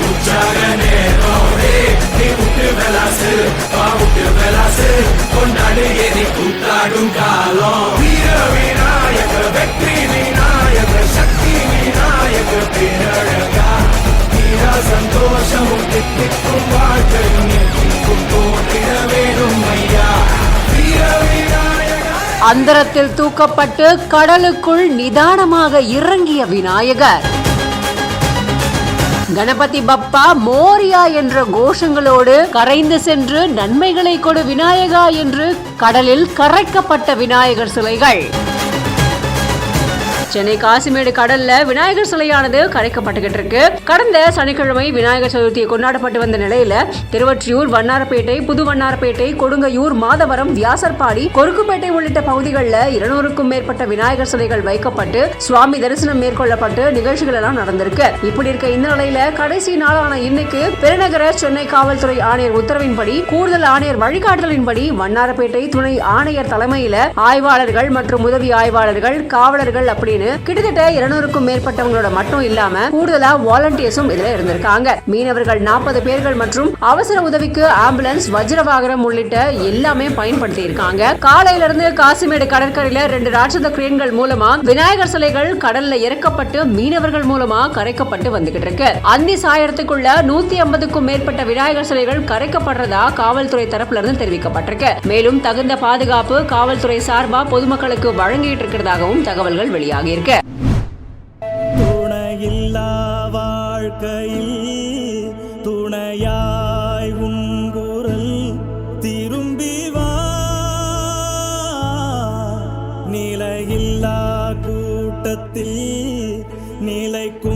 உற்சாக நேரோடே நீ விட்டு வெலாசு விட்டு வெலாசு கொண்டாடு எரி கூத்தாடும் காலம் வீர விநாயக வெற்றி விநாயக சக்தி விநாயக பேரழகா வீரா சந்தோஷமும் தித்திக்கும் வாழ்க்கையும் எத்திக்கும் தோன்றிட வேணும் ஐயா வீர விநாயகா. அந்தரத்தில் தூக்கப்பட்டு கடலுக்குள் நிதானமாக இறங்கிய விநாயகர் கணபதி பப்பா மோரியா என்ற கோஷங்களோடு கரைந்து சென்று நன்மைகளை கொடு விநாயகா என்று கடலில் கரைக்கப்பட்ட விநாயகர் சிலைகள். சென்னை காசிமேடு கடல்ல விநாயகர் சிலையானது கரைக்கப்பட்டுகிட்டு இருக்கு. கடந்த சனிக்கிழமை விநாயகர் சதுர்த்தியை கொண்டாடப்பட்டு வந்த நிலையில திருவொற்றியூர், வண்ணாரப்பேட்டை, புது வண்ணாரப்பேட்டை, கொடுங்கையூர், மாதவரம், வியாசர்பாடி, கொருக்குப்பேட்டை உள்ளிட்ட பகுதிகளில் 200க்கும் மேற்பட்ட விநாயகர் சிலைகள் வைக்கப்பட்டு சுவாமி தரிசனம் மேற்கொள்ளப்பட்டு நிகழ்ச்சிகள் எல்லாம் நடந்திருக்கு. இப்படி இருக்க இந்த நிலையில கடைசி நாளான இன்னைக்கு பெருநகர சென்னை காவல்துறை ஆணையர் உத்தரவின்படி, கூடுதல் ஆணையர் வழிகாட்டுதலின்படி வண்ணாரப்பேட்டை துணை ஆணையர் தலைமையில ஆய்வாளர்கள் மற்றும் உதவி ஆய்வாளர்கள், காவலர்கள் அப்படின்னு கிட்டத்தட்ட 200க்கும் மேற்பட்டவங்களோட மட்டும் இல்லாம கூடுதலா வாலண்டியர்ஸும் இதுல இருந்திருக்காங்க. மீனவர்கள் 40 பேர்கள் மற்றும் அவசர உதவிக்கு ஆம்புலன்ஸ், வஜ்ரவாகனம் உள்ளிட்ட எல்லாமே பயன்படுத்தி இருக்காங்க. காலையில இருந்து காசிமேடு கடற்கரையில 2 ராட்சத கிரேன்கள் மூலமா விநாயகர் சிலைகள் கடல்ல இறக்கப்பட்டு மீனவர்கள் மூலமா கரைக்கப்பட்டு வந்துகிட்டு இருக்கு. அந்தி சாயறதுக்குள்ள 150க்கும் மேற்பட்ட விநாயகர் சிலைகள் கரைக்கப்படுறதா காவல்துறை தரப்புல இருந்து தெரிவிக்கப்பட்டிருக்கு. மேலும் தகுந்த பாதுகாப்பு காவல்துறை சார்பா பொதுமக்களுக்கு வழங்கிட்டு இருக்கிறதாகவும் தகவல்கள் வெளியாகி இருக்கு. துணையில்லா வாழ்க்கையில் துணையாய் உன் குரல் திரும்பி வா, நிலையில்லா கூட்டத்தில் நிலைக்கும்